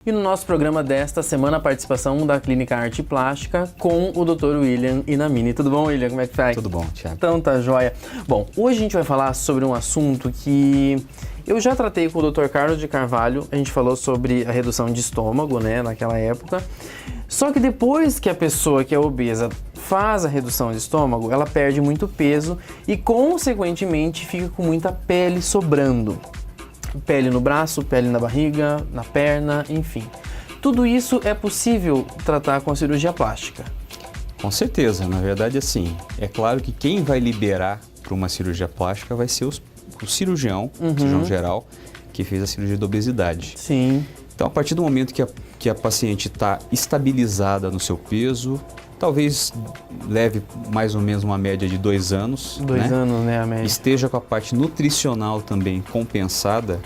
E no nosso programa desta semana, a participação da Clínica Arte Plástica com o Dr. William Inamini. Tudo bom, William? Como é que vai? Tudo bom, Thiago. Então tá joia. Bom, hoje a gente vai falar sobre um assunto que eu já tratei com o Dr. Carlos de Carvalho. A gente falou sobre a redução de estômago, né, naquela época. Só que depois que a pessoa que é obesa faz a redução de estômago, ela perde muito peso e, consequentemente, fica com muita pele sobrando. Pele no braço, pele na barriga, na perna, enfim. Tudo isso é possível tratar com a cirurgia plástica? Com certeza, na verdade, assim, é claro que quem vai liberar para uma cirurgia plástica vai ser o cirurgião, cirurgião geral, que fez a cirurgia da obesidade. Sim. Então, a partir do momento que a paciente está estabilizada no seu peso, talvez leve mais ou menos uma média de 2 anos. 2 anos, né, a média. Esteja com a parte nutricional também compensada,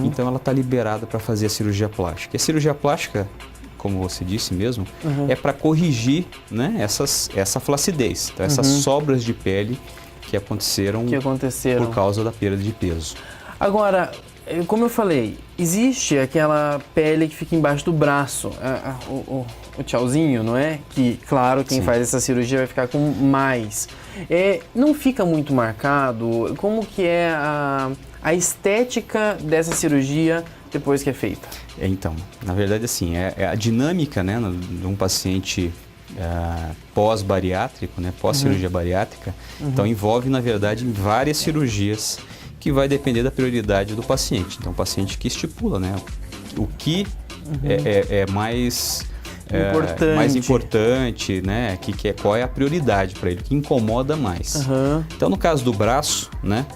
então ela está liberada para fazer a cirurgia plástica. E a cirurgia plástica, como você disse mesmo, é para corrigir, né, essa flacidez, então, essas sobras de pele que aconteceram por causa da perda de peso. Agora, como eu falei, existe aquela pele que fica embaixo do braço, o tchauzinho, não é? Que, claro, quem faz essa cirurgia vai ficar com mais. Não fica muito marcado? Como que é a estética dessa cirurgia depois que é feita? Então, na verdade, assim, é a dinâmica, né, de um paciente pós-bariátrico, né, pós-cirurgia bariátrica. Então, envolve, na verdade, várias cirurgias que vai depender da prioridade do paciente. Então, o paciente que estipula, né, o que é mais importante, né, qual é a prioridade para ele, o que incomoda mais. Então, no caso do braço, né,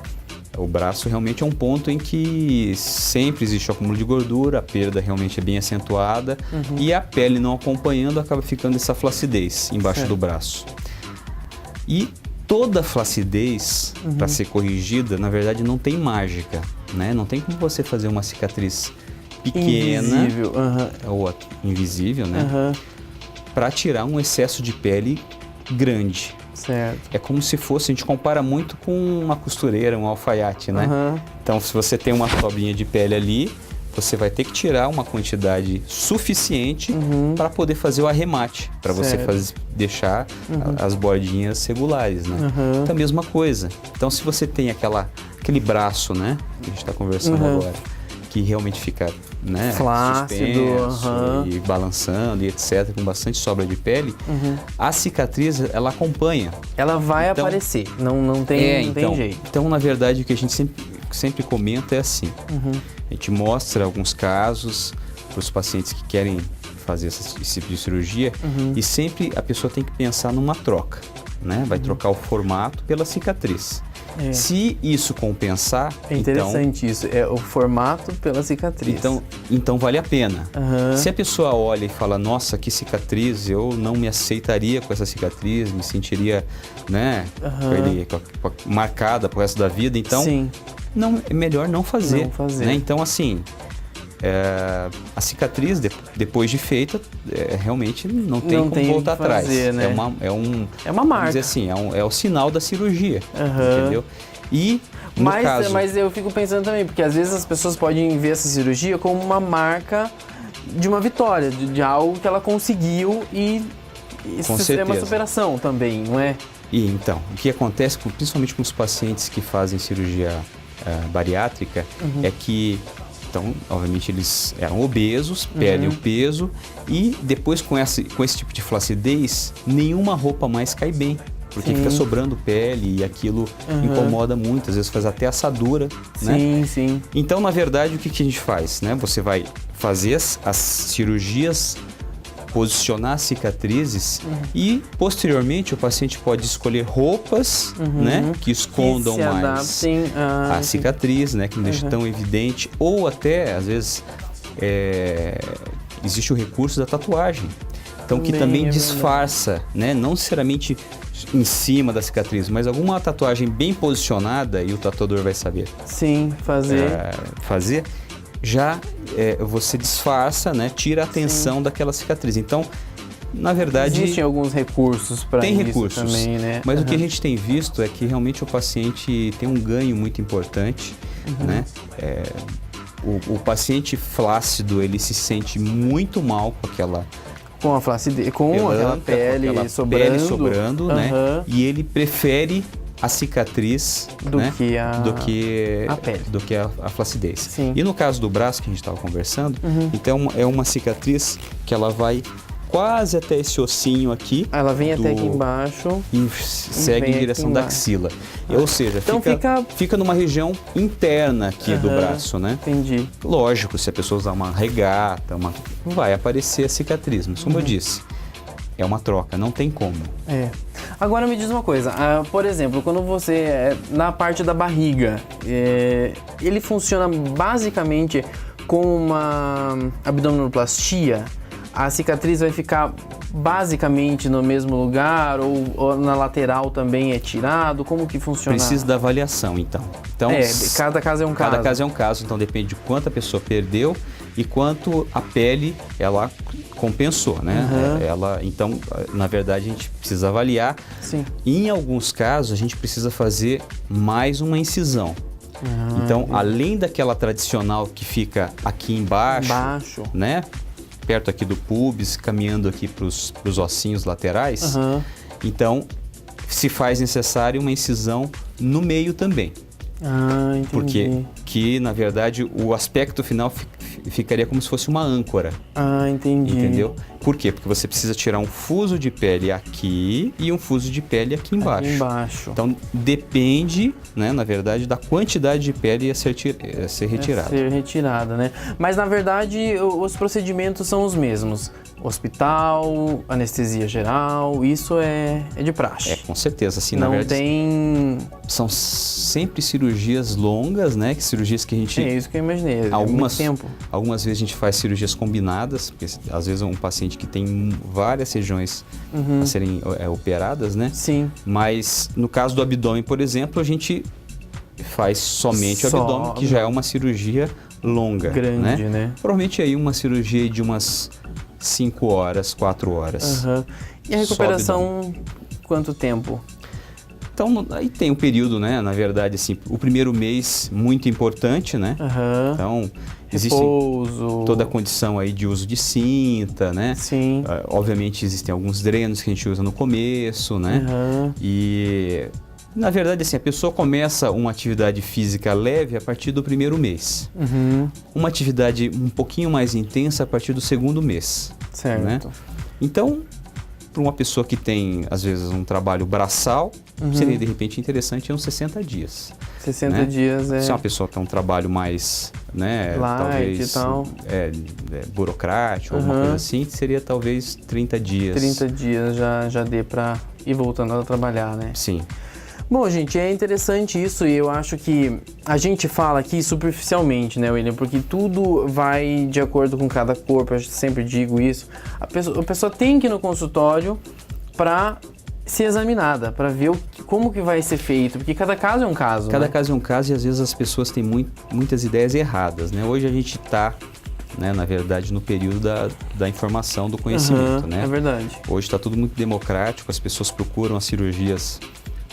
o braço realmente é um ponto em que sempre existe o acúmulo de gordura, a perda realmente é bem acentuada e a pele não acompanhando acaba ficando essa flacidez embaixo do braço. E toda flacidez, para ser corrigida, na verdade não tem mágica, né? Não tem como você fazer uma cicatriz pequena ou invisível, né? Para tirar um excesso de pele grande. Certo. É como se fosse, a gente compara muito com uma costureira, um alfaiate, né? Então, se você tem uma sobrinha de pele ali, você vai ter que tirar uma quantidade suficiente para poder fazer o arremate, para você deixar as bordinhas regulares, né? Então, a mesma coisa. Então, se você tem aquele braço, né, que a gente está conversando agora, que realmente fica, né, flácido, suspenso e balançando e etc, com bastante sobra de pele, a cicatriz, ela acompanha. Ela vai aparecer, não tem jeito. Então, na verdade, o que a gente sempre comenta é assim, a gente mostra alguns casos para os pacientes que querem fazer esse tipo de cirurgia e sempre a pessoa tem que pensar numa troca, né? Vai trocar o formato pela cicatriz. Se isso compensar... É interessante isso, é o formato pela cicatriz. Então vale a pena. Se a pessoa olha e fala, nossa, que cicatriz, eu não me aceitaria com essa cicatriz, me sentiria, né, marcada pro resto da vida, então é melhor não fazer. Né? Então, assim, a cicatriz, depois de feita, realmente não tem como voltar atrás. Né? É uma marca. Dizer assim, é o sinal da cirurgia, entendeu? E, mas eu fico pensando também, porque às vezes as pessoas podem ver essa cirurgia como uma marca de uma vitória, de algo que ela conseguiu e é uma superação também, não é? E então, o que acontece, principalmente com os pacientes que fazem cirurgia bariátrica, é que, então, obviamente, eles eram obesos, perdem o peso e depois com esse tipo de flacidez, nenhuma roupa mais cai bem, porque fica sobrando pele e aquilo incomoda muito, às vezes faz até assadura, né? Sim. Então, na verdade, o que a gente faz, né? Você vai fazer as cirurgias, posicionar as cicatrizes e, posteriormente, o paciente pode escolher roupas, né, que escondam mais a cicatriz, né, que não deixa tão evidente, ou até, às vezes, existe o recurso da tatuagem, então que também disfarça, né, não necessariamente em cima da cicatriz, mas alguma tatuagem bem posicionada e o tatuador vai saber. Fazer. Já você disfarça, né? Tira a atenção daquela cicatriz. Então, na verdade... Existem alguns recursos para isso recursos, também, né? Mas o que a gente tem visto é que realmente o paciente tem um ganho muito importante, né? O paciente flácido, ele se sente muito mal com aquela... Com a flacidez, com aquela pele sobrando, né? E ele prefere a cicatriz do que a flacidez. Sim. E no caso do braço que a gente estava conversando, então é uma cicatriz que ela vai quase até esse ossinho aqui. Ela vem até aqui embaixo. E segue em direção da axila. Ou seja, então fica numa região interna aqui do braço, né? Entendi. Lógico, se a pessoa usar uma regata, vai aparecer a cicatriz. Mas como eu disse, é uma troca, não tem como. Agora me diz uma coisa, por exemplo, quando você, na parte da barriga, ele funciona basicamente com uma abdominoplastia? A cicatriz vai ficar basicamente no mesmo lugar ou na lateral também é tirado? Como que funciona? Precisa da avaliação, então. Cada caso é um caso. Cada caso é um caso, então depende de quanto a pessoa perdeu e quanto a pele ela compensou, né? Então, na verdade, a gente precisa avaliar. Sim. Em alguns casos, a gente precisa fazer mais uma incisão. Então, além daquela tradicional que fica aqui embaixo, né? Perto aqui do pubis, caminhando aqui para os ossinhos laterais. Então, se faz necessário uma incisão no meio também. Entendi. Porque, na verdade, o aspecto final ficaria como se fosse uma âncora. Entendi. Entendeu? Por quê? Porque você precisa tirar um fuso de pele aqui e um fuso de pele aqui embaixo. Aqui embaixo. Então, depende, né, na verdade, da quantidade de pele a ser retirada. Ser retirada, né? Mas, na verdade, os procedimentos são os mesmos. Hospital, anestesia geral, isso é de praxe. Com certeza. Assim, não na verdade, tem... São sempre cirurgias longas, né? Cirurgias que a gente... É isso que eu imaginei, muito tempo. Algumas vezes a gente faz cirurgias combinadas, porque às vezes é um paciente que tem várias regiões a serem operadas, né? Sim. Mas no caso do abdômen, por exemplo, a gente faz somente o abdômen, que já é uma cirurgia longa. Grande, né? Provavelmente aí uma cirurgia de umas 5 horas, 4 horas. E a recuperação, quanto tempo? Então, aí tem um período, né? Na verdade, assim, o primeiro mês, muito importante, né? Então, existe toda a condição aí de uso de cinta, né? Sim. Obviamente, existem alguns drenos que a gente usa no começo, né? E, na verdade, assim, a pessoa começa uma atividade física leve a partir do primeiro mês. Uma atividade um pouquinho mais intensa a partir do segundo mês. Certo. Né? Então, para uma pessoa que tem, às vezes, um trabalho braçal, seria, de repente, interessante uns 60 dias. 60 dias Se é uma pessoa que tem um trabalho mais, né, light talvez e tal. Burocrático, alguma coisa assim, seria talvez 30 dias. 30 dias já dê para ir voltando a trabalhar, né? Sim. Bom, gente, é interessante isso e eu acho que a gente fala aqui superficialmente, né, William? Porque tudo vai de acordo com cada corpo, eu sempre digo isso. A pessoa tem que ir no consultório para ser examinada, para ver como que vai ser feito, porque cada caso é um caso. Cada caso é um caso e às vezes as pessoas têm muitas ideias erradas, né? Hoje a gente está, né, na verdade, no período da informação, do conhecimento, né? É verdade. Hoje está tudo muito democrático, as pessoas procuram as cirurgias,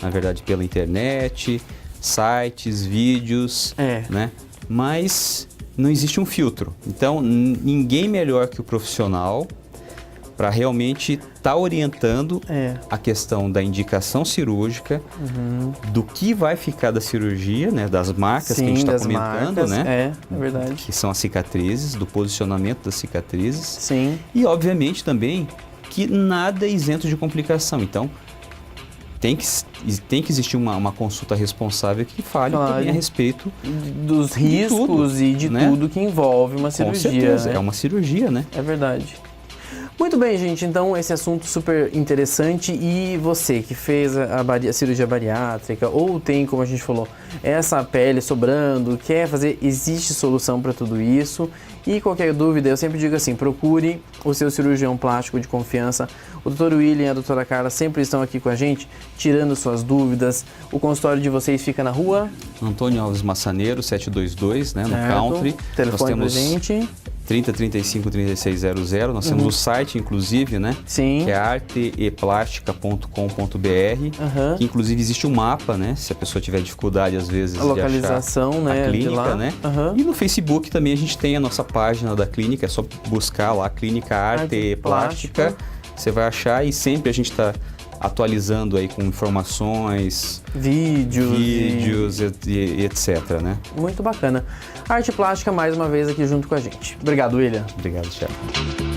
na verdade, pela internet, sites, vídeos, né? Mas não existe um filtro. Então, ninguém melhor que o profissional para realmente estar orientando a questão da indicação cirúrgica, do que vai ficar da cirurgia, né? Das marcas que a gente está comentando, marcas, né? É verdade. Que são as cicatrizes, do posicionamento das cicatrizes. Sim. E, obviamente, também que nada é isento de complicação. Então, tem que existir uma consulta responsável que fale também a respeito dos riscos e de tudo que envolve uma cirurgia. Com certeza, né? é uma cirurgia, né? É verdade. Muito bem, gente, então esse assunto super interessante e você que fez a cirurgia bariátrica ou tem, como a gente falou, essa pele sobrando, quer fazer, existe solução para tudo isso e qualquer dúvida, eu sempre digo assim, procure o seu cirurgião plástico de confiança. O Dr. William e a doutora Carla sempre estão aqui com a gente, tirando suas dúvidas. O consultório de vocês fica na rua? Antônio Alves Massaneiro, 722, né, no Country. Telefone pra gente. 3035-3600. Nós temos o site, inclusive, né? Sim. Que é arteeplastica.com.br, que inclusive existe um mapa, né? Se a pessoa tiver dificuldade, às vezes, a localização, de achar né, a clínica, de lá. né? E no Facebook também a gente tem a nossa página da clínica, é só buscar lá, Clínica Arte Plástica. Você vai achar, e sempre a gente está atualizando aí com informações, vídeos e etc, né? Muito bacana. Arte Plástica mais uma vez aqui junto com a gente. Obrigado, William. Obrigado, chefe.